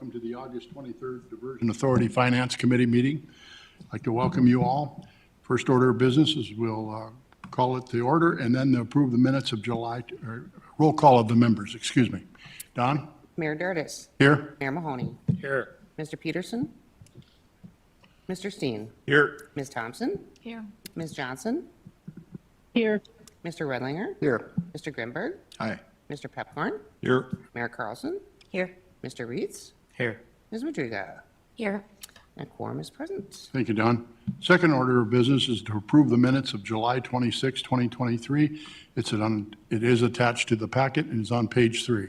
welcome to the August 23rd Diversion Authority Finance Committee meeting. I'd like to welcome you all. First order of business is we'll call it the order and then approve the minutes of July, or roll call of the members, excuse me. Don? Mayor Dardis. Here. Mayor Mahoney. Here. Mr. Peterson. Mr. Steen. Here. Ms. Thompson. Here. Ms. Johnson. Here. Mr. Redlinger. Here. Mr. Grimberg. Aye. Mr. Pepcorn. Here. Mayor Carlson. Here. Mr. Reeds. Here. Ms. Madriga. Here. And quorum is present. Thank you, Don. Second order of business is to approve the minutes of July 26, 2023. It is attached to the packet and is on page 3.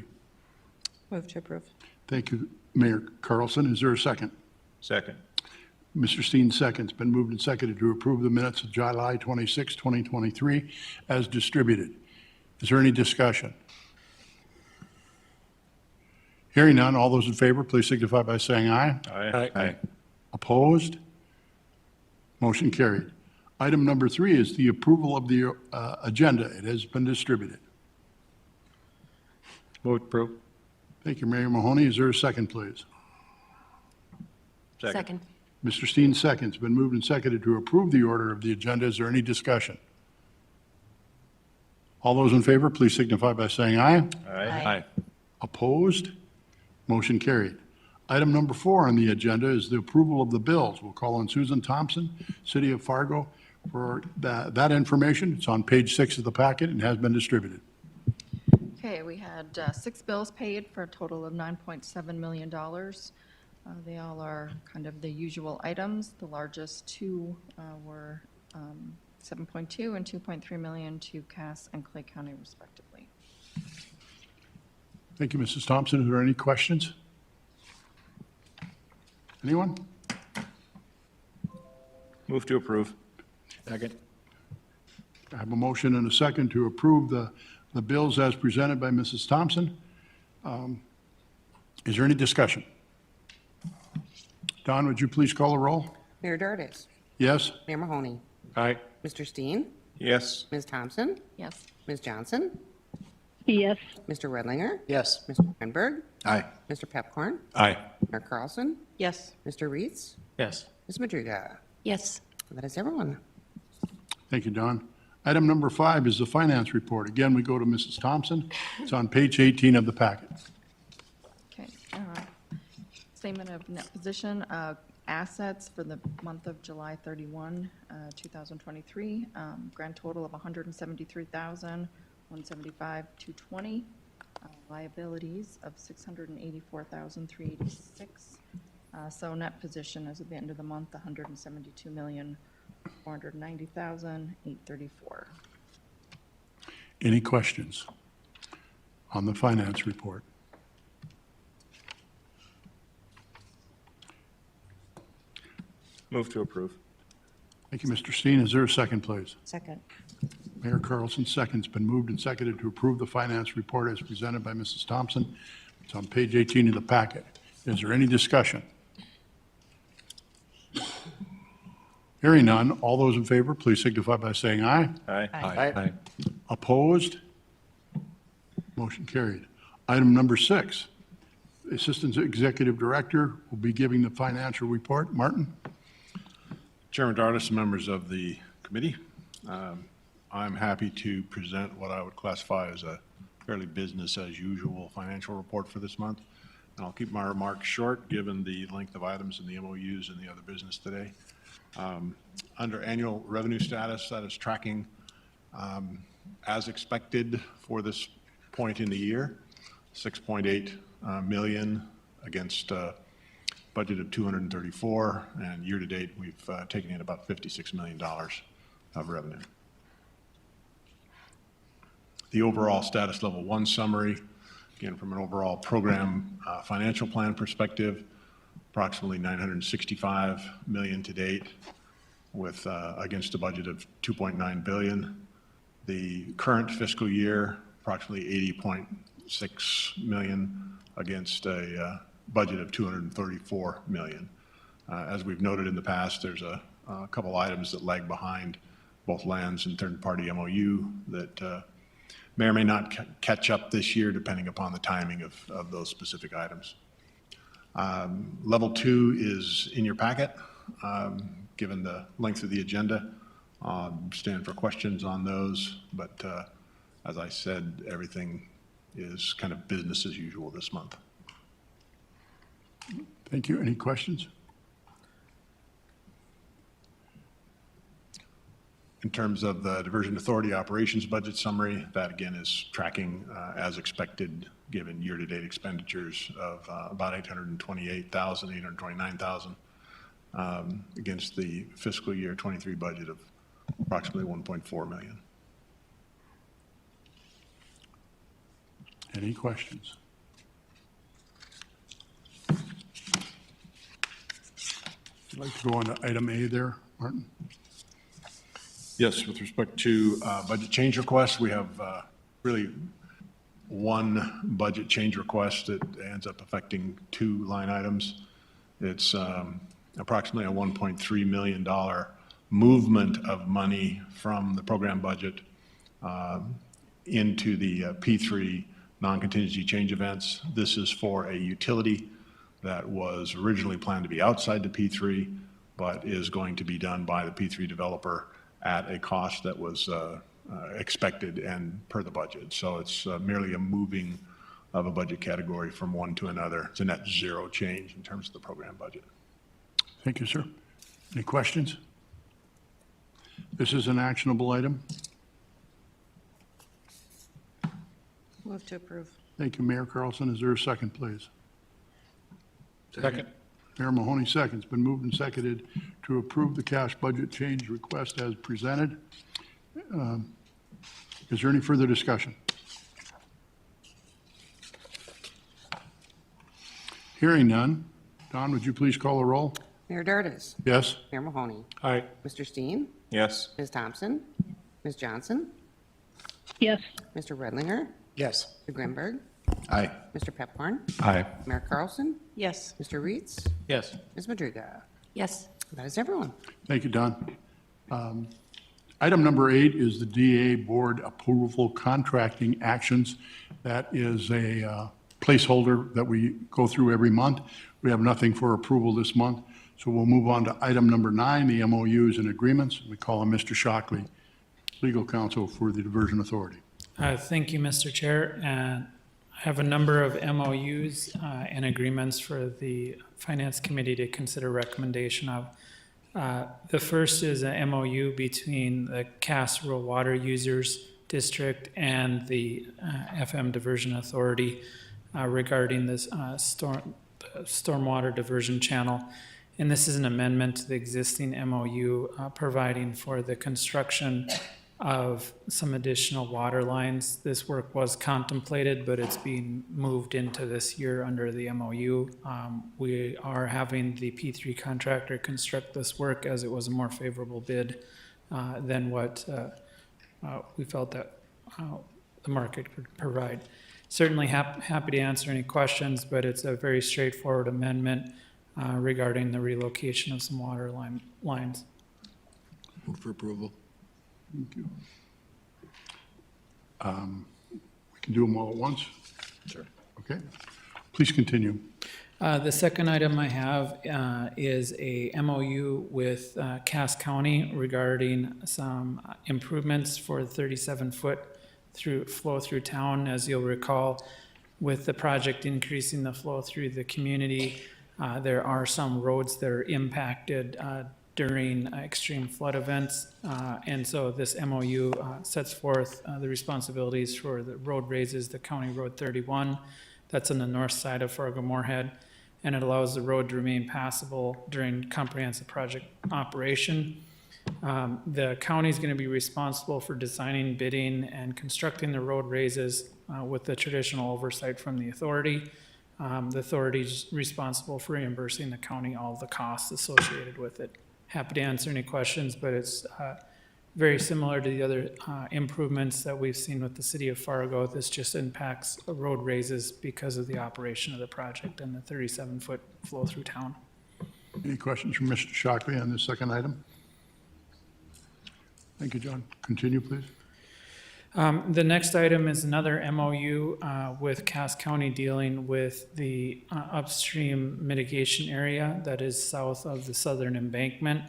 Move to approve. Thank you, Mayor Carlson. Is there a second? Second. Mr. Steen seconds. Been moved and seconded to approve the minutes of July 26, 2023 as distributed. Is there any discussion? Hearing none, all those in favor, please signify by saying aye. Aye. Aye. Opposed? Motion carried. Item number 3 is the approval of the agenda. It has been distributed. Move to approve. Thank you, Mayor Mahoney. Is there a second, please? Second. Mr. Steen seconds. Been moved and seconded to approve the order of the agenda. Is there any discussion? All those in favor, please signify by saying aye. Aye. Opposed? Motion carried. Item number 4 on the agenda is the approval of the bills. We'll call on Susan Thompson, City of Fargo, for that information. It's on page 6 of the packet and has been distributed. Okay, we had 6 bills paid for a total of $9.7 million. They all are kind of the usual items. The largest two were 7.2 and 2.3 million to Cass and Clay County respectively. Thank you, Mrs. Thompson. Are there any questions? Anyone? Move to approve. Second. I have a motion and a second to approve the bills as presented by Mrs. Thompson. Is there any discussion? Don, would you please call the roll? Mayor Dardis. Yes? Mayor Mahoney. Aye. Mr. Steen. Yes. Ms. Thompson. Yes. Ms. Johnson. Yes. Mr. Redlinger. Yes. Mr. Grimberg. Aye. Mr. Pepcorn. Aye. Mayor Carlson. Yes. Mr. Reeds. Yes. Ms. Madriga. Yes. That is everyone. Thank you, Don. Item number 5 is the finance report. Again, we go to Mrs. Thompson. It's on page 18 of the packet. Okay. Statement of net position, assets for the month of July 31, 2023, grand total of $173,175,220, liabilities of $684,386. So net position as of the end of the month, $172,490,834. Any questions on the finance report? Move to approve. Thank you, Mr. Steen. Is there a second, please? Second. Mayor Carlson seconds. Been moved and seconded to approve the finance report as presented by Mrs. Thompson. It's on page 18 of the packet. Is there any discussion? Hearing none, all those in favor, please signify by saying aye. Aye. Aye. Opposed? Motion carried. Item number 6, Assistant Executive Director will be giving the financial report. Martin? Chairman Dardis, members of the committee, I'm happy to present what I would classify as a fairly business-as-usual financial report for this month. And I'll keep my remarks short, given the length of items in the MOUs and the other business today. Under annual revenue status, that is tracking as expected for this point in the year, 6.8 million against budget of 234, and year-to-date, we've taken in about $56 million of revenue. The overall status level 1 summary, again, from an overall program financial plan perspective, approximately 965 million to date, with against a budget of 2.9 billion. The current fiscal year, approximately 80.6 million against a budget of 234 million. As we've noted in the past, there's a couple items that lag behind both lands and third-party MOU that may or may not catch up this year, depending upon the timing of those specific items. Level 2 is in your packet, given the length of the agenda. Stand for questions on those, but as I said, everything is kind of business as usual this month. Thank you. Any questions? In terms of the Diversion Authority operations budget summary, that again is tracking as expected, given year-to-date expenditures of about $828,000, $829,000 against the fiscal year 23 budget of approximately $1.4 million. Any questions? I'd like to go on to item A there, Martin. Yes, with respect to budget change requests, we have really one budget change request that ends up affecting two line items. It's approximately a $1.3 million movement of money from the program budget into the P3 non-contingency change events. This is for a utility that was originally planned to be outside the P3, but is going to be done by the P3 developer at a cost that was expected and per the budget. So it's merely a moving of a budget category from one to another. It's a net zero change in terms of the program budget. Thank you, sir. Any questions? This is an actionable item. Move to approve. Thank you, Mayor Carlson. Is there a second, please? Second. Mayor Mahoney seconds. Been moved and seconded to approve the cash budget change request as presented. Is there any further discussion? Hearing none. Don, would you please call the roll? Mayor Dardis. Yes? Mayor Mahoney. Aye. Mr. Steen. Yes. Ms. Thompson. Ms. Johnson. Yes. Mr. Redlinger. Yes. Mr. Grimberg. Aye. Mr. Pepcorn. Aye. Mayor Carlson. Yes. Mr. Reitz. Yes. Ms. Madriga. Yes. That is everyone. Thank you, Don. Item number 8 is the DA Board Approval Contracting Actions. That is a placeholder that we go through every month. We have nothing for approval this month, so we'll move on to item number 9, the MOUs and agreements. We call on Mr. Shockley, Legal Counsel for the Diversion Authority. Thank you, Mr. Chair. And I have a number of MOUs and agreements for the Finance Committee to consider recommendation of. The first is a MOU between the Cass Rural Water Users District and the FM Diversion Authority regarding this stormwater diversion channel. And this is an amendment to the existing MOU providing for the construction of some additional water lines. This work was contemplated, but it's being moved into this year under the MOU. We are having the P3 contractor construct this work as it was a more favorable bid than what we felt that the market could provide. Certainly happy to answer any questions, but it's a very straightforward amendment regarding the relocation of some water lines. Move for approval. Thank you. We can do them all at once? Sure. Okay. Please continue. The second item I have is a MOU with Cass County regarding some improvements for the 37-foot flow through town. As you'll recall, with the project increasing the flow through the community, there are some roads that are impacted during extreme flood events. And so this MOU sets forth the responsibilities for the road raises, the County Road 31, that's on the north side of Fargo-Moorhead, and it allows the road to remain passable during comprehensive project operation. The county is going to be responsible for designing, bidding, and constructing the road raises with the traditional oversight from the authority. The authority is responsible for reimbursing the county all the costs associated with it. Happy to answer any questions, but it's very similar to the other improvements that we've seen with the city of Fargo. This just impacts road raises because of the operation of the project and the 37-foot flow through town. Any questions from Mr. Shockley on this second item? Thank you, John. Continue, please. The next item is another MOU with Cass County dealing with the upstream mitigation area that is south of the southern embankment.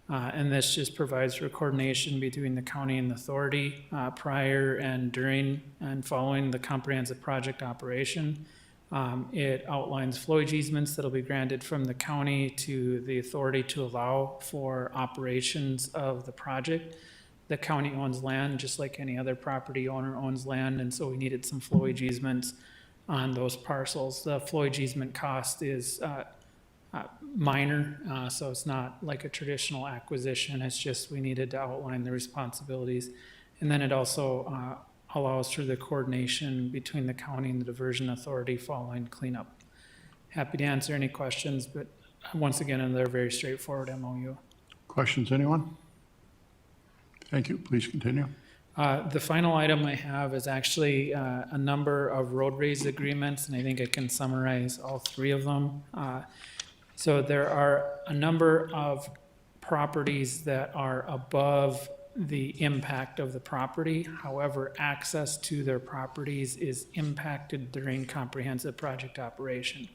And this just provides for coordination between the county and the authority prior and during and following the comprehensive project operation. It outlines flowage easements that'll be granted from the county to the authority to allow for operations of the project. The county owns land, just like any other property owner owns land, and so we needed some flowage easements on those parcels. The flowage easement cost is minor, so it's not like a traditional acquisition. It's just we needed to outline the responsibilities. And then it also allows for the coordination between the county and the diversion authority following cleanup. Happy to answer any questions, but once again, another very straightforward MOU. Questions, anyone? Thank you. Please continue. The final item I have is actually a number of roadways agreements, and I think I can summarize all three of them. So there are a number of properties that are above the impact of the property. However, access to their properties is impacted during comprehensive project operation.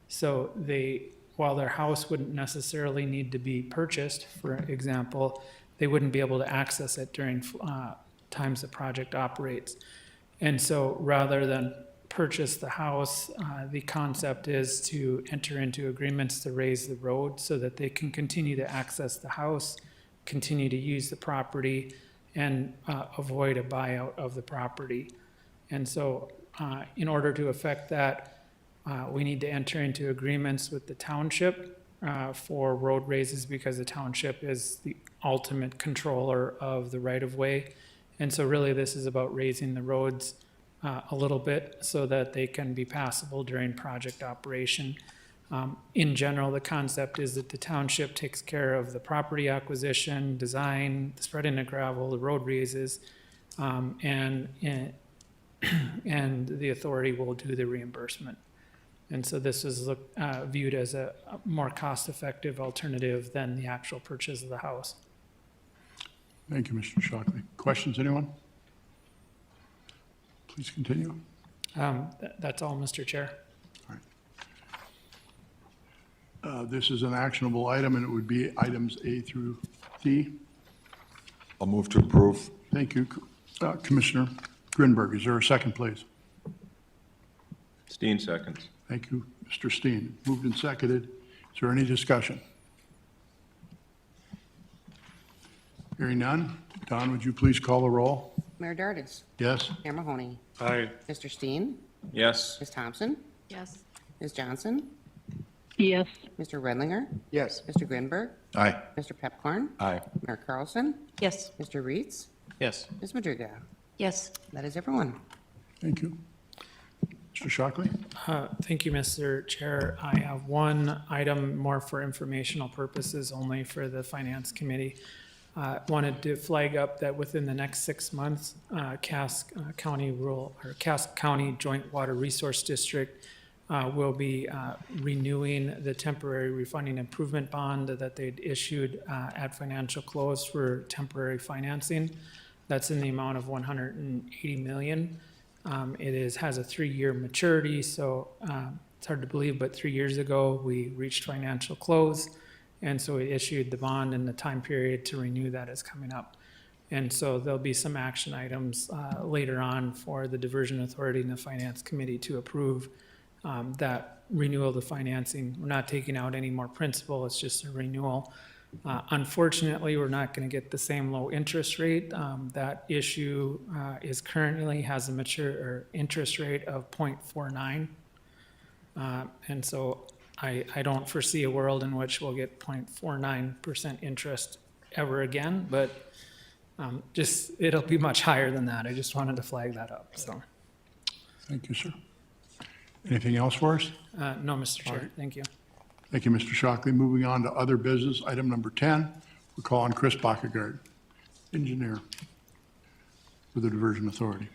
So while their house wouldn't necessarily need to be purchased, for example, they wouldn't be able to access it during times the project operates. And so rather than purchase the house, the concept is to enter into agreements to raise the road so that they can continue to access the house, continue to use the property, and avoid a buyout of the property. And so in order to effect that, we need to enter into agreements with the township for road raises because the township is the ultimate controller of the right-of-way. And so really this is about raising the roads a little bit so that they can be passable during project operation. In general, the concept is that the township takes care of the property acquisition, design, the spreading of gravel, the road raises, and the authority will do the reimbursement. And so this is viewed as a more cost-effective alternative than the actual purchase of the house. Thank you, Mr. Shockley. Questions, anyone? Please continue. That's all, Mr. Chair. This is an actionable item, and it would be items A through D. I'll move to approve. Thank you, Commissioner Grinberg. Is there a second, please? Steen seconds. Thank you, Mr. Steen. Moved and seconded. Is there any discussion? Hearing none. Don, would you please call the roll? Mayor Dardis. Yes? Mayor Mahoney. Aye. Mr. Steen. Yes. Ms. Thompson. Yes. Ms. Johnson. Yes. Mr. Redlinger. Yes. Mr. Grinberg. Aye. Mr. Pepcorn. Aye. Mayor Carlson. Yes. Mr. Reeds. Yes. Ms. Madriga. Yes. That is everyone. Thank you. Mr. Shockley? Thank you, Mr. Chair. I have one item more for informational purposes only for the Finance Committee. Wanted to flag up that within the next 6 months, Cass County Joint Water Resource District will be renewing the temporary refunding improvement bond that they'd issued at financial close for temporary financing. That's in the amount of $180 million. It has a 3-year maturity, so it's hard to believe, but 3 years ago, we reached financial close. And so we issued the bond, and the time period to renew that is coming up. And so there'll be some action items later on for the Diversion Authority and the Finance Committee to approve that renewal of the financing. We're not taking out any more principal, it's just a renewal. Unfortunately, we're not going to get the same low interest rate. That issue currently has a interest rate of 0.49. And so I don't foresee a world in which we'll get 0.49% interest ever again, but it'll be much higher than that. I just wanted to flag that up, so. Thank you, sir. Anything else for us? No, Mr. Chair, thank you. Thank you, Mr. Shockley. Moving on to other business, item number 10, we call on Chris Backegaard, engineer for the Diversion Authority.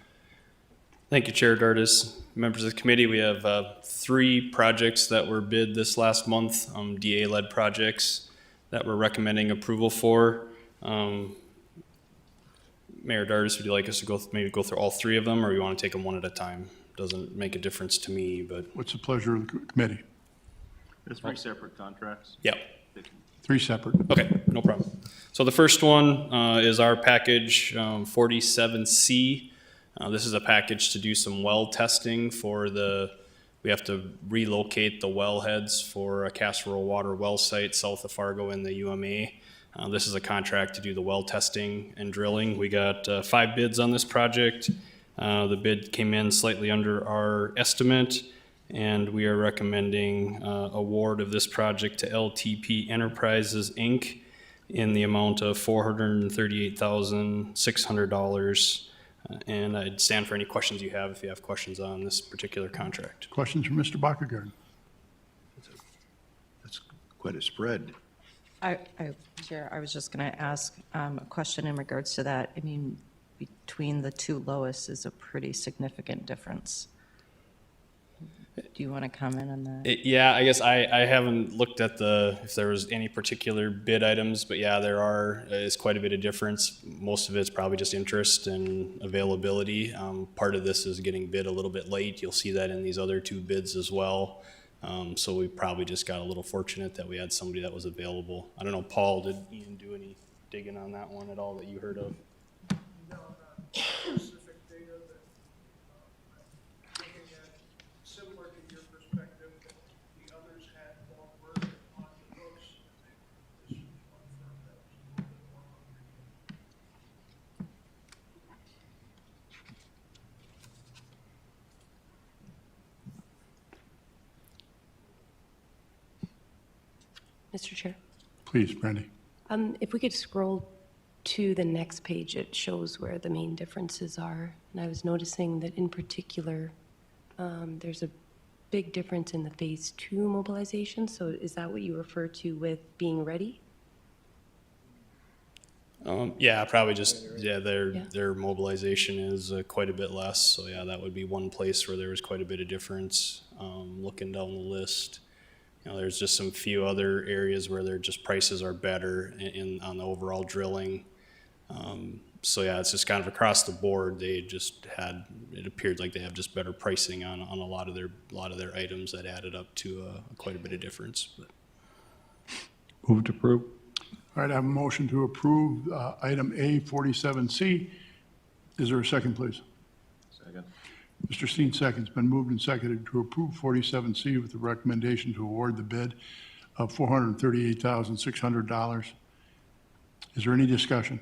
Thank you, Chair Dardis. Members of the committee, we have 3 projects that were bid this last month, DA-led projects that we're recommending approval for. Mayor Dardis, would you like us to maybe go through all three of them, or you want to take them one at a time? Doesn't make a difference to me, but What's the pleasure of the committee? There's three separate contracts. yeah. Three separate. Okay, no problem. So the first one is our package 47C. This is a package to do some well testing for we have to relocate the well heads for a Casserole Water well site south of Fargo in the UMA. This is a contract to do the well testing and drilling. We got 5 bids on this project. The bid came in slightly under our estimate, and we are recommending award of this project to LTP Enterprises, Inc. in the amount of $438,600. And I'd stand for any questions you have if you have questions on this particular contract. Questions from Mr. Bacher? That's quite a spread. Chair, I was just going to ask a question in regards to that. I mean, between the two lowest is a pretty significant difference. Do you want to comment on that? Yeah, I guess I haven't looked at if there was any particular bid items, but yeah, is quite a bit of difference. Most of it's probably just interest and availability. Part of this is getting bid a little bit late. You'll see that in these other 2 bids as well. So we probably just got a little fortunate that we had somebody that was available. I don't know, Paul, did Ian do any digging on that one at all that you heard of? No, specific data that, looking at, similar to your perspective, that the others had more work on the books, and this was one firm that was a little bit more hungry. Mr. Chair, Please, Brandy. if we could scroll to the next page, it shows where the main differences are. And I was noticing that in particular, there's a big difference in the phase 2 mobilization. So is that what you refer to with being ready? Yeah, probably just, Yeah. their mobilization is quite a bit less. So yeah, that would be one place where there was quite a bit of difference. Looking down the list, there's just some few other areas where their just prices are better on the overall drilling. So yeah, it's just kind of across the board. It appeared like they have just better pricing on a lot of their items that added up to quite a bit of difference. But. Move to approve. All right, I have a motion to approve item A 47C. Is there a second, please? Second. Mr. Steen seconds. Been moved and seconded to approve 47C with the recommendation to award the bid of $438,600. Is there any discussion?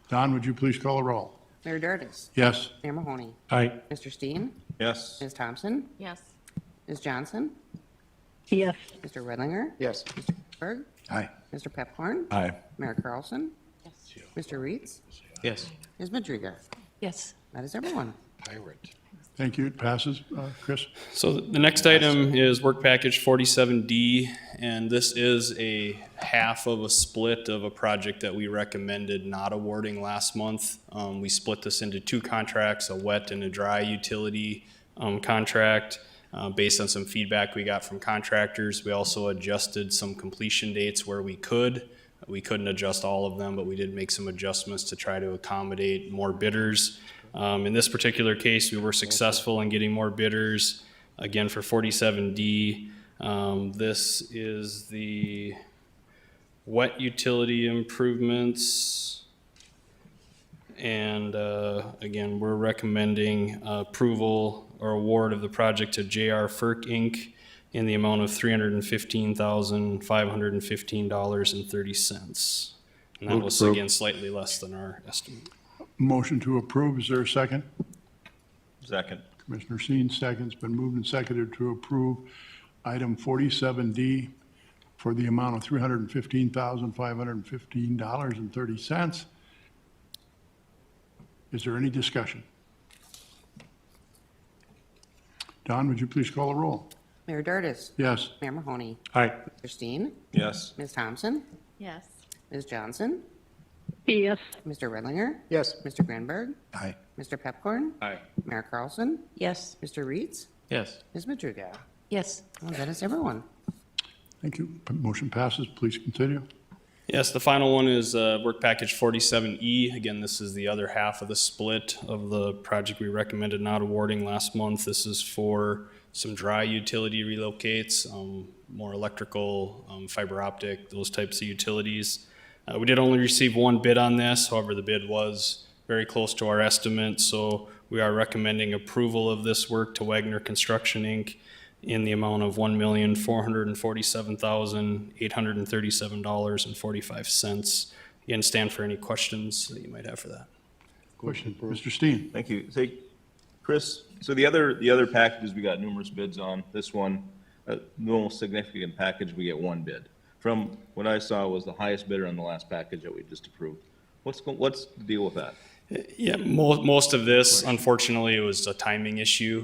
Don, would you please call a roll? Mayor Dardis. Yes. Mayor Mahoney. Aye. Mr. Steen. Yes. Ms. Thompson. Yes. Ms. Johnson. Yes. Mr. Redlinger. Yes. Mr. Berg. Aye. Mr. Pepcorn. Aye. Mayor Carlson. Mr. Reeds. Yes. Ms. Madriga. Yes. That is everyone. Pirate. Thank you. It passes. Chris? So the next item is work package 47D, and this is a half of a split of a project that we recommended not awarding last month. We split this into 2 contracts, a wet and a dry utility contract. Based on some feedback we got from contractors, we also adjusted some completion dates where we could. We couldn't adjust all of them, but we did make some adjustments to try to accommodate more bidders. In this particular case, we were successful in getting more bidders. Again, for 47D, this is the wet utility improvements. And again, we're recommending approval or award of the project to JR FERC Inc. in the amount of $315,515.30. And that was, again, slightly less than our estimate. Motion to approve. Is there a second? Second. Commissioner Steen seconds. Been moved and seconded to approve item 47D for the amount of $315,515.30. Is there any discussion? Don, would you please call the roll? Mayor Dardis. Yes. Mayor Mahoney. Aye. Mr. Steen. Yes. Ms. Thompson. Yes. Ms. Johnson. Yes. Mr. Redlinger. Yes. Mr. Granberg. Aye. Mr. Pepcorn. Aye. Mayor Carlson. Yes. Mr. Reeds. Yes. Ms. Madriga. Yes. Well, that is everyone. Thank you. Motion passes. Please continue. Yes, the final one is work package 47E. Again, this is the other half of the split of the project we recommended not awarding last month. This is for some dry utility relocates, more electrical, fiber optic, those types of utilities. We did only receive one bid on this. However, the bid was very close to our estimate, so we are recommending approval of this work to Wagner Construction, Inc. in the amount of $1,447,837.45. Again, stand for any questions that you might have for that. Question, Mr. Steen? Thank you. Say, Chris, so the other packages, we got numerous bids on. This one, the most significant package, we get one bid. From what I saw was the highest bidder on the last package that we just approved. What's the deal with that? Yeah, most of this, unfortunately, it was a timing issue.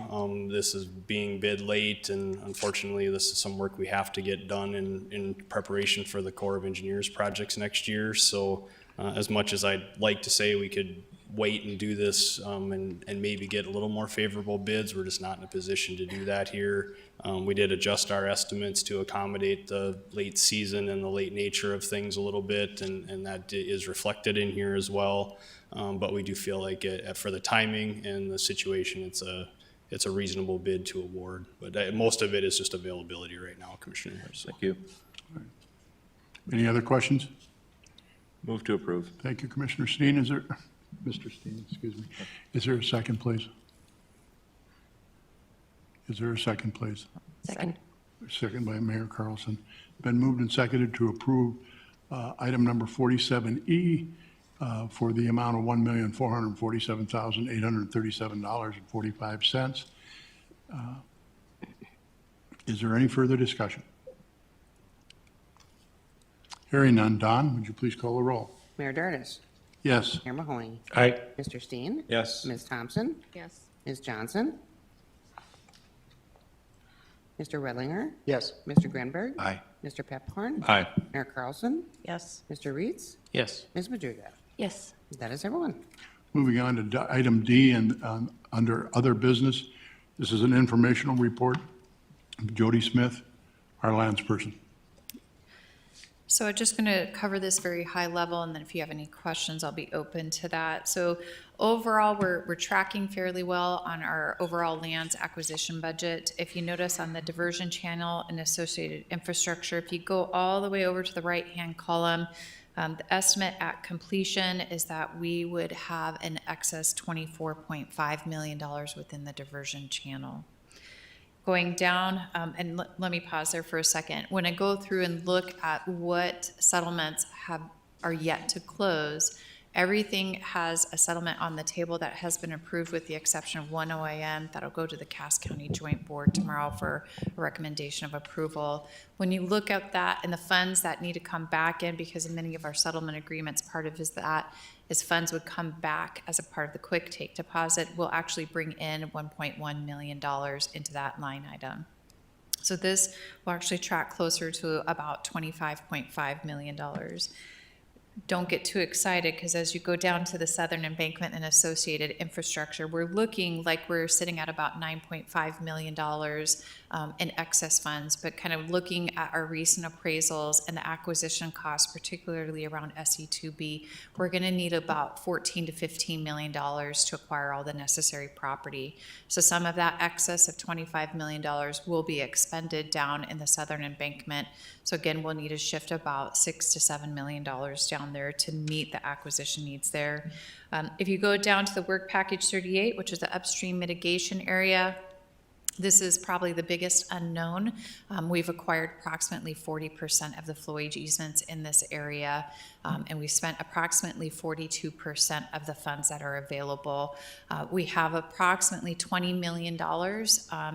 This is being bid late, and unfortunately, this is some work we have to get done in preparation for the Corps of Engineers projects next year. So as much as I'd like to say we could wait and do this and maybe get a little more favorable bids, we're just not in a position to do that here. We did adjust our estimates to accommodate the late season and the late nature of things a little bit, and that is reflected in here as well. But we do feel like for the timing and the situation, it's a reasonable bid to award. But most of it is just availability right now, Commissioner. So. Thank you. Any other questions? Move to approve. Thank you, Commissioner Steen. Is there, Mr. Steen, excuse me. Is there a second, please? Is there a second, please? Second. Second by Mayor Carlson. Been moved and seconded to approve item number 47E for the amount of $1,447,837.45. Is there any further discussion? Hearing none. Don, would you please call the roll? Mayor Dardis. Yes. Mayor Mahoney. Aye. Mr. Steen. Yes. Ms. Thompson. Yes. Ms. Johnson. Mr. Redlinger. Yes. Mr. Grenberg. Aye. Mr. Pepcorn. Aye. Mayor Carlson. Yes. Mr. Reeds. Yes. Ms. Madriga. Yes. That is everyone. Moving on to item D and under other business. This is an informational report. Jody Smith, our landsperson. So I'm just going to cover this very high level, and then if you have any questions, I'll be open to that. So overall, we're tracking fairly well on our overall lands acquisition budget. If you notice on the diversion channel and associated infrastructure, if you go all the way over to the right-hand column, the estimate at completion is that we would have an excess $24.5 million within the diversion channel. Going down, and let me pause there for a second. When I go through and look at what settlements are yet to close, everything has a settlement on the table that has been approved with the exception of one OIM that'll go to the Cass County Joint Board tomorrow for a recommendation of approval. When you look at that and the funds that need to come back in, because in many of our settlement agreements, part of is funds would come back as a part of the quick take deposit, we'll actually bring in $1.1 million into that line item. So this will actually track closer to about $25.5 million. Don't get too excited, because as you go down to the southern embankment and associated infrastructure, we're looking like we're sitting at about $9.5 million in excess funds, but kind of looking at our recent appraisals and the acquisition costs, particularly around SE2B, we're going to need about $14 to $15 million to acquire all the necessary property. So some of that excess of $25 million will be expended down in the southern embankment. So again, we'll need to shift about $6 to $7 million down there to meet the acquisition needs there. If you go down to the work package 38, which is the upstream mitigation area, this is probably the biggest unknown. We've acquired approximately 40% of the flowage easements in this area, and we spent approximately 42% of the funds that are available. We have approximately $20 million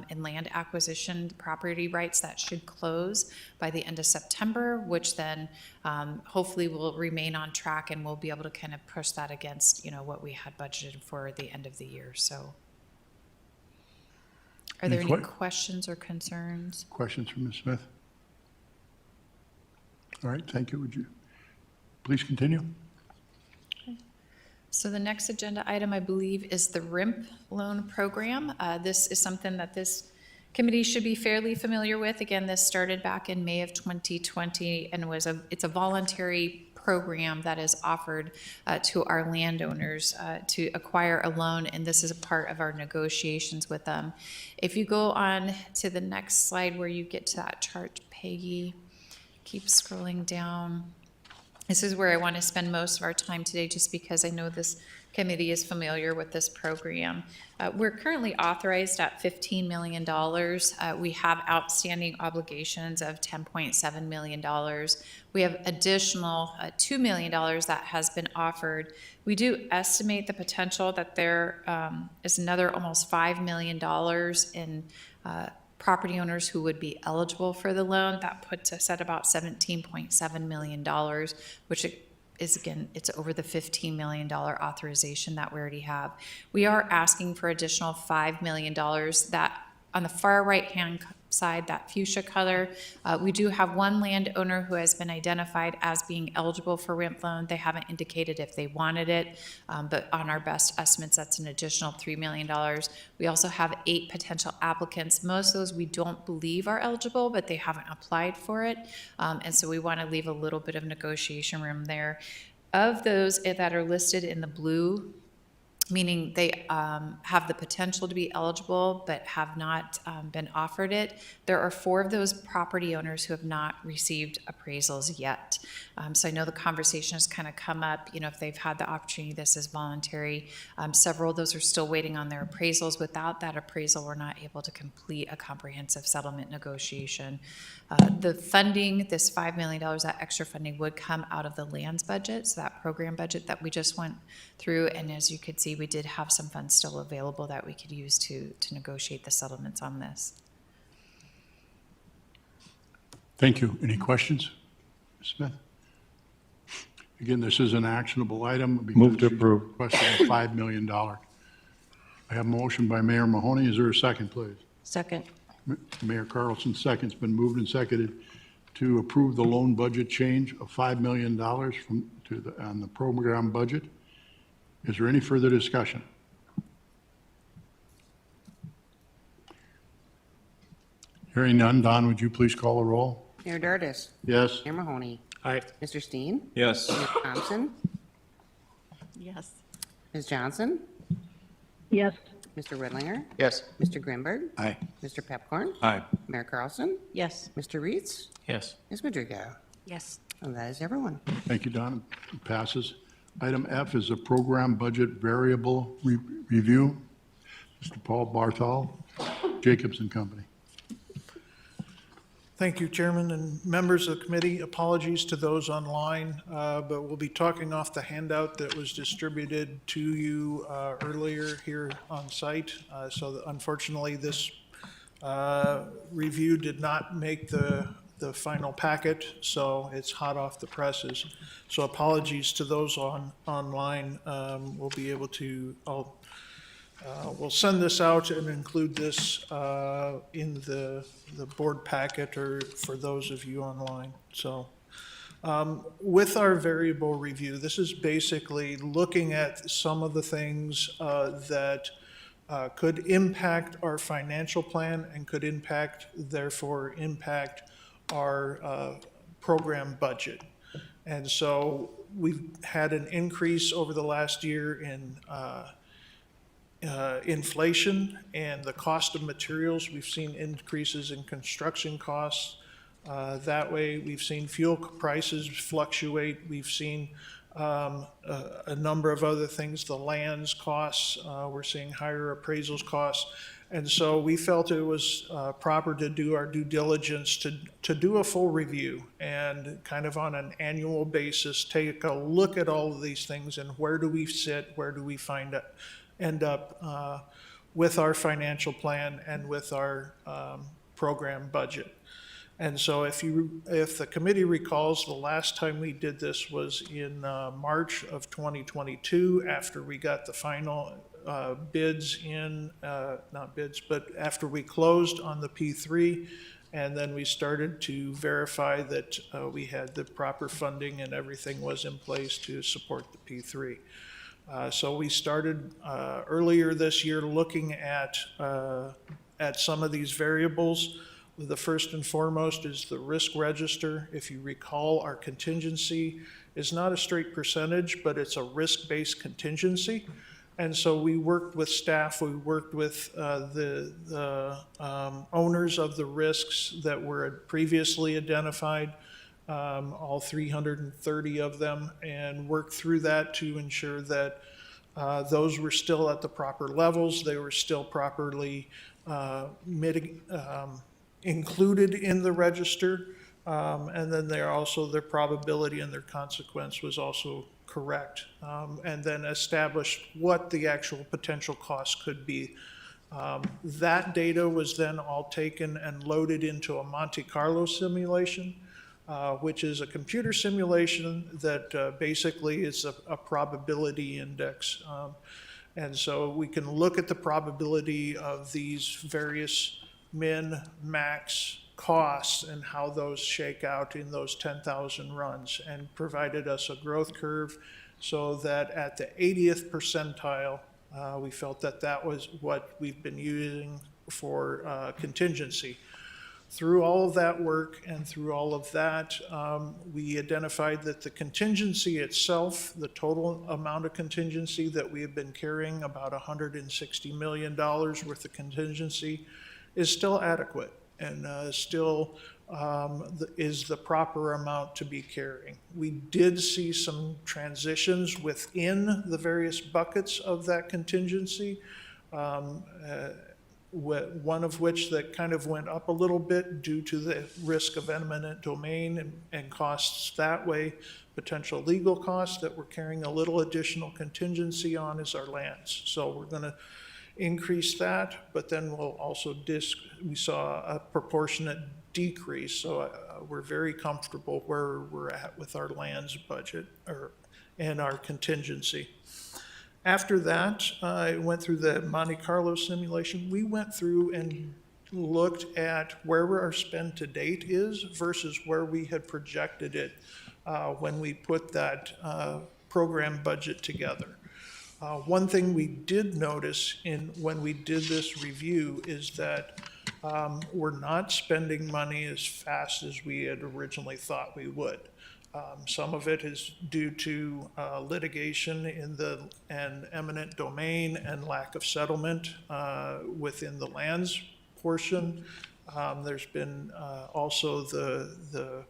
in land acquisition property rights that should close by the end of September, which then hopefully will remain on track, and we'll be able to kind of push that against, what we had budgeted for the end of the year. So. Are there any questions or concerns? Questions from Ms. Smith? All right, thank you. Would you please continue? So the next agenda item, I believe, is the RIMP loan program. This is something that this committee should be fairly familiar with. Again, this started back in May of 2020 and it's a voluntary program that is offered to our landowners to acquire a loan, and this is a part of our negotiations with them. If you go on to the next slide where you get to that chart, Peggy, keep scrolling down. This is where I want to spend most of our time today, just because I know this committee is familiar with this program. We're currently authorized at $15 million. We have outstanding obligations of $10.7 million. We have additional $2 million that has been offered. We do estimate the potential that there is another almost $5 million in property owners who would be eligible for the loan. That puts us at about $17.7 million, which is, again, it's over the $15 million authorization that we already have. We are asking for additional $5 million. That on the far right-hand side, that fuchsia color, we do have one landowner who has been identified as being eligible for RIMP loan. They haven't indicated if they wanted it, but on our best estimates, that's an additional $3 million. We also have 8 potential applicants. Most of those we don't believe are eligible, but they haven't applied for it. And so we want to leave a little bit of negotiation room there. Of those that are listed in the blue, meaning they have the potential to be eligible but have not been offered it, there are 4 of those property owners who have not received appraisals yet. So I know the conversation has kind of come up, you know, if they've had the opportunity, this is voluntary. Several of those are still waiting on their appraisals. Without that appraisal, we're not able to complete a comprehensive settlement negotiation. The funding, this $5 million, that extra funding would come out of the lands budget, so that program budget that we just went through. And as you could see, we did have some funds still available that we could use to negotiate the settlements on this. Thank you. Any questions? Ms. Smith? Again, this is an actionable item. Move to because approve. you requested a $5 million. I have a motion by Mayor Mahoney. Is there a second, please? Second. Mayor Carlson seconds. Been moved and seconded to approve the loan budget change of $5 million on the program budget. Is there any further discussion? Hearing none, Don, would you please call the roll? Mayor Dardis. Yes? Mayor Mahoney. Aye. Mr. Steen. Yes. Ms. Thompson. Yes. Ms. Johnson. Yes. Mr. Redlinger. Yes. Mr. Grimberg. Aye. Mr. Pepcorn. Aye. Mayor Carlson. Yes. Mr. Reeds. Yes. Ms. Madrigal. Yes. And that is everyone. Thank you, Don. It passes. Item F is a program budget variable review. Mr. Paul Barthol, Jacobs and Company. Thank you, Chairman and members of the committee. Apologies to those online, but we'll be talking off the handout that was distributed to you earlier here on site. So that unfortunately, this review did not make the final packet, so it's hot off the presses. So apologies to those online. We'll be able to, we'll send this out and include this in the board packet or for those of you online. So with our variable review, this is basically looking at some of the things that could impact our financial plan and could therefore impact our program budget. And so we've had an increase over the last year in inflation and the cost of materials. We've seen increases in construction costs. That way, we've seen fuel prices fluctuate. We've seen a number of other things, the lands costs. We're seeing higher appraisals costs. And so we felt it was proper to do our due diligence to do a full review and kind of on an annual basis, take a look at all of these things and where do we sit, where do we end up with our financial plan and with our program budget. And so if the committee recalls, the last time we did this was in March of 2022, after we got the final bids in, not bids, but after we closed on the P3, and then we started to verify that we had the proper funding and everything was in place to support the P3. So we started earlier this year looking at at some of these variables. The first and foremost is the risk register. If you recall, our contingency is not a straight percentage, but it's a risk-based contingency. And so we worked with staff, we worked with the owners of the risks that were previously identified, all 330 of them, and worked through that to ensure that those were still at the proper levels, they were still properly included in the register, and then their probability and their consequence was also correct, and then established what the actual potential cost could be. That data was then all taken and loaded into a Monte Carlo simulation, which is a computer simulation that basically is a probability index. And so we can look at the probability of these various min, max costs and how those shake out in those 10,000 runs, and provided us a growth curve so that at the 80th percentile, we felt that that was what we've been using for contingency. Through all of that work and through all of that, we identified that the contingency itself, the total amount of contingency that we have been carrying, about $160 million worth of contingency, is still adequate and still is the proper amount to be carrying. We did see some transitions within the various buckets of that contingency, one of which that kind of went up a little bit due to the risk of eminent domain and costs that way. Potential legal costs that we're carrying a little additional contingency on is our lands. So we're going to increase that, but then we'll also we saw a proportionate decrease. So we're very comfortable where we're at with our lands budget and our contingency. After that, I went through the Monte Carlo simulation. We went through and looked at where our spend to date is versus where we had projected it when we put that program budget together. One thing we did notice when we did this review is that we're not spending money as fast as we had originally thought we would. Some of it is due to litigation and eminent domain and lack of settlement within the lands portion. There's been also the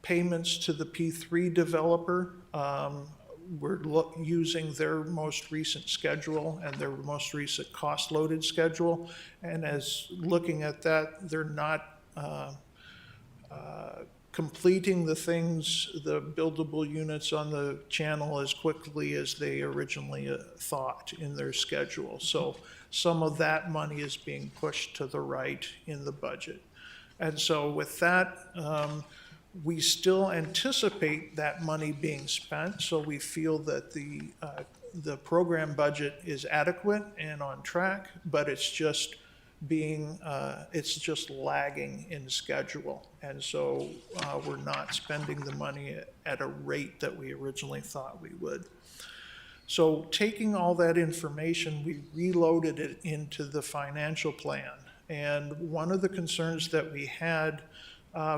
payments to the P3 developer. We're using their most recent schedule and their most recent cost-loaded schedule. And as looking at that, they're not completing the things, the buildable units on the channel as quickly as they originally thought in their schedule. So some of that money is being pushed to the right in the budget. And so with that, we still anticipate that money being spent, so we feel that the program budget is adequate and on track, but it's just lagging in schedule. And so we're not spending the money at a rate that we originally thought we would. So taking all that information, we reloaded it into the financial plan. And one of the concerns that we had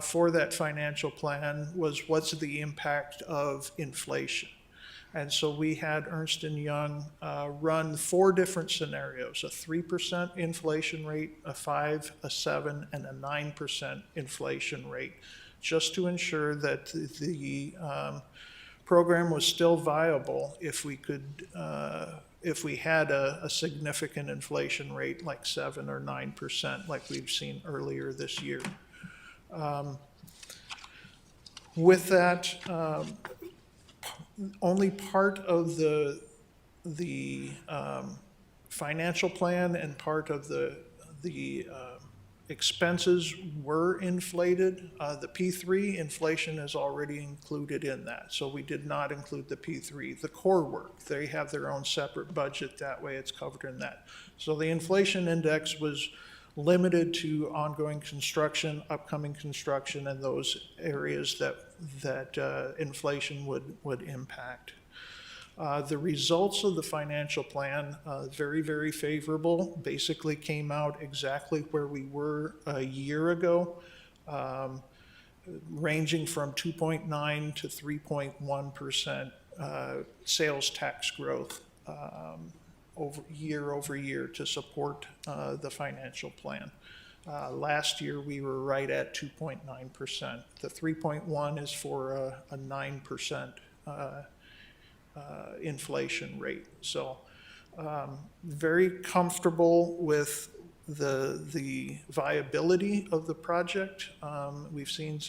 for that financial plan was what's the impact of inflation. And so we had Ernst & Young run 4 different scenarios: a 3% inflation rate, a 5%, a 7%, and a 9% inflation rate, just to ensure that the program was still viable if we could, if we had a significant inflation rate like 7 or 9%, like we've seen earlier this year. With that, only part of the financial plan and part of the expenses were inflated. The P3 inflation is already included in that, so we did not include the P3. The core work, they have their own separate budget, that way it's covered in that. So the inflation index was limited to ongoing construction, upcoming construction, and those areas that inflation would impact. The results of the financial plan, very, very favorable, basically came out exactly where we were a year ago, ranging from 2.9 to 3.1% sales tax growth over year to support the financial plan. Last year, we were right at 2.9%. The 3.1 is for a 9% inflation rate. So very comfortable with the viability of the project. We've seen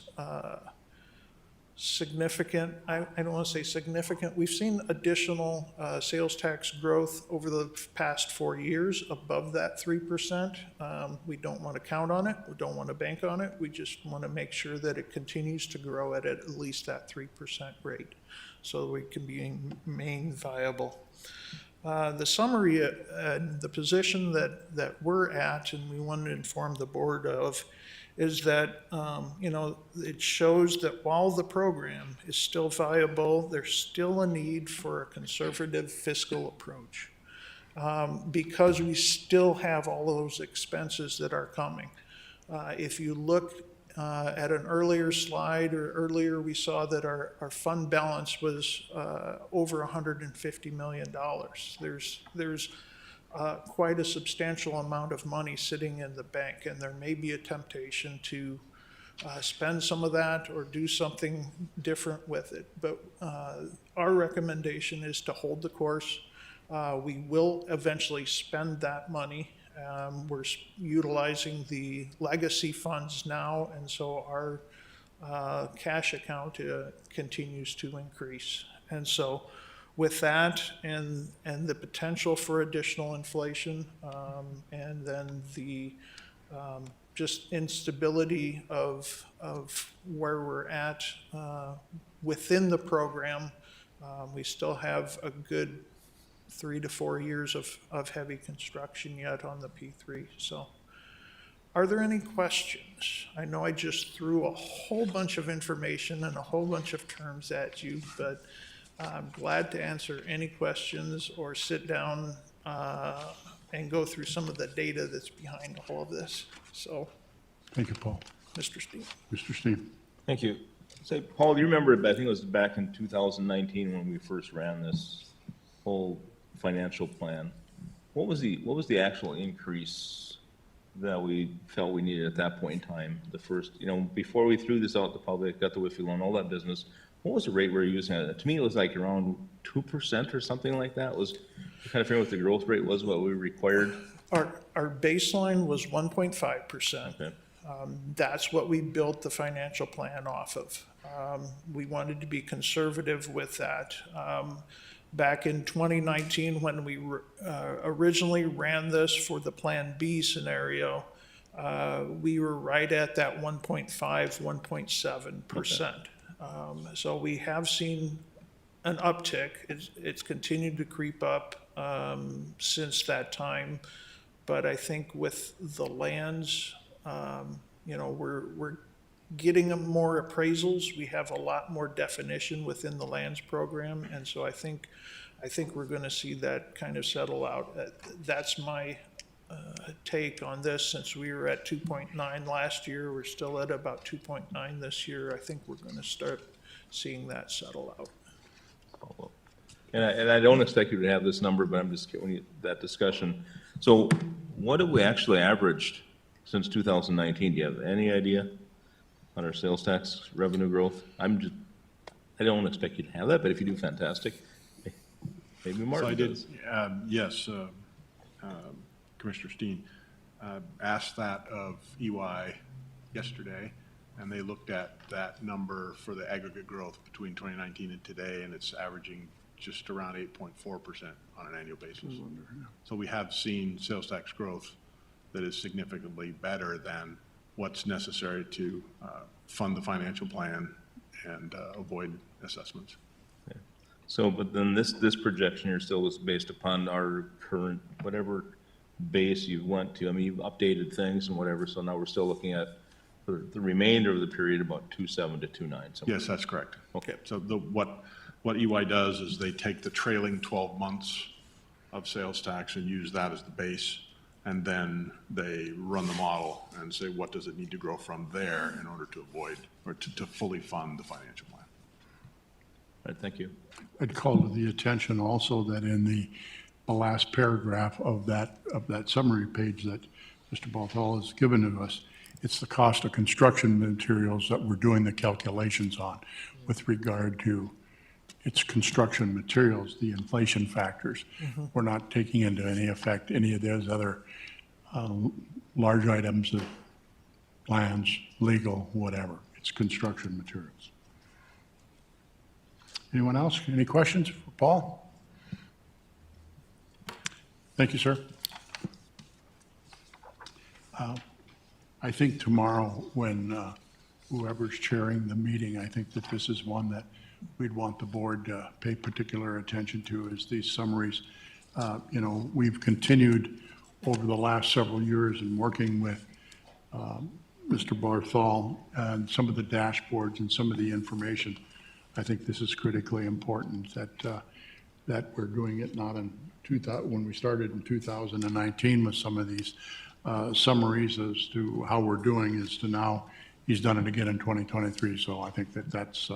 significant, I don't want to say significant, we've seen additional sales tax growth over the past 4 years above that 3%. We don't want to count on it. We don't want to bank on it. We just want to make sure that it continues to grow at least that 3% rate so we can remain viable. The summary and the position that we're at, and we want to inform the board of, is that, it shows that while the program is still viable, there's still a need for a conservative fiscal approach, because we still have all those expenses that are coming. If you look at an earlier slide, or earlier, we saw that our fund balance was over $150 million. There's quite a substantial amount of money sitting in the bank, and there may be a temptation to spend some of that or do something different with it. But our recommendation is to hold the course. We will eventually spend that money. We're utilizing the legacy funds now, and so our cash account continues to increase. And so with that and the potential for additional inflation, and then the just instability of where we're at within the program, we still have a good 3 to 4 years of heavy construction yet on the P3. So are there any questions? I know I just threw a whole bunch of information and a whole bunch of terms at you, but I'm glad to answer any questions or sit down and go through some of the data that's behind all of this. So, Thank you, Paul. Mr. Steve. Mr. Steve? Thank you. Say, Paul, do you remember, I think it was back in 2019 when we first ran this whole financial plan? What was the actual increase that we felt we needed at that point in time? The first, before we threw this out to the public, got the WIFI loan, all that business, what was the rate we were using? To me, it was like around 2% or something like that. Was kind of figuring what the growth rate was, what we required? Our baseline was 1.5%. Okay. That's what we built the financial plan off of. We wanted to be conservative with that. Back in 2019, when we originally ran this for the Plan B scenario, we were right at that 1.5, 1.7%. So we have seen an uptick. It's continued to creep up since that time. But I think with the lands, we're getting more appraisals. We have a lot more definition within the lands program. And so I think we're going to see that kind of settle out. That's my take on this. Since we were at 2.9 last year, we're still at about 2.9 this year. I think we're going to start seeing that settle out. And I don't expect you to have this number, but I'm just getting that discussion. So what have we actually averaged since 2019? Do you have any idea on our sales tax revenue growth? I don't expect you to have that, but if you do, fantastic. Maybe Martin does. Yes, Commissioner Steen asked that of EY yesterday, and they looked at that number for the aggregate growth between 2019 and today, and it's averaging just around 8.4% on an annual basis. So we have seen sales tax growth that is significantly better than what's necessary to fund the financial plan and avoid assessments. Okay. So, but then this projection here still is based upon our current, whatever base you went to. I mean, you've updated things and whatever, so now we're still looking at for the remainder of the period about 2.7 to 2.9. Yes, that's correct. Okay. So what what EY does is they take the trailing 12 months of sales tax and use that as the base, and then they run the model and say, what does it need to grow from there in order to avoid, or to fully fund the financial plan? All right, thank you. I'd call to the attention also that in the last paragraph of that summary page that Mr. Baltal has given to us, it's the cost of construction materials that we're doing the calculations on with regard to its construction materials, the inflation factors. We're not taking into any effect any of those other large items of plans, legal, whatever. It's construction materials. Anyone else? Any questions for Paul? Thank you, sir. I think tomorrow, when whoever's chairing the meeting, I think that this is one that we'd want the board to pay particular attention to, is these summaries. You know, we've continued over the last several years in working with Mr. Barthol and some of the dashboards and some of the information. I think this is critically important that we're doing it not in when we started in 2019 with some of these summaries as to how we're doing, is to now he's done it again in 2023. So I think that's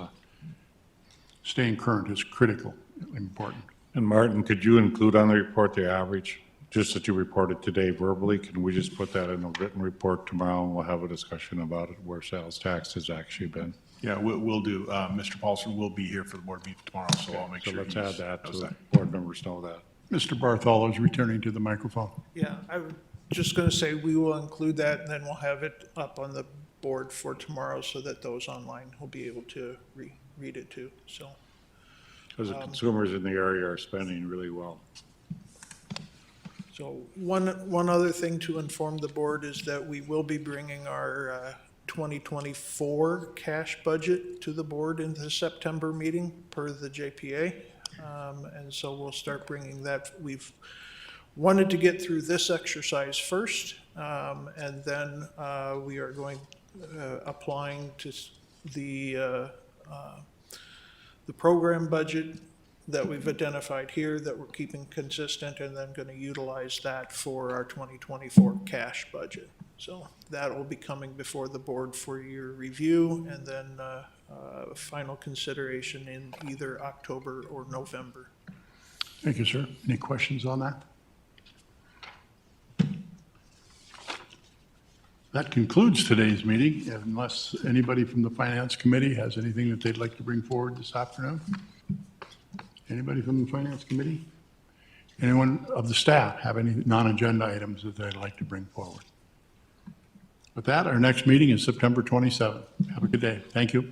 staying current is critical, important. And Martin, could you include on the report the average, just that you reported today verbally? Can we just put that in a written report tomorrow, and we'll have a discussion about it, where sales tax has actually been? Yeah, we'll do. Mr. Paulson will be here for the board meeting tomorrow, so I'll make So sure. let's add that knows so the board members know that. Mr. Barthol is returning to the microphone. Yeah, I was just going to say, we will include that, and then we'll have it up on the board for tomorrow so that those online will be able to read it too, so. Because the consumers in the area are spending really well. So one other thing to inform the board is that we will be bringing our 2024 cash budget to the board in the September meeting per the JPA. And so we'll start bringing that. We've wanted to get through this exercise first, and then we are going, applying to the program budget that we've identified here that we're keeping consistent, and then going to utilize that for our 2024 cash budget. So that will be coming before the board for your review, and then final consideration in either October or November. Thank you, sir. Any questions on that? That concludes today's meeting, unless anybody from the Finance Committee has anything that they'd like to bring forward this afternoon. Anybody from the Finance Committee? Anyone of the staff have any non-agenda items that they'd like to bring forward? With that, our next meeting is September 27th. Have a good day. Thank you.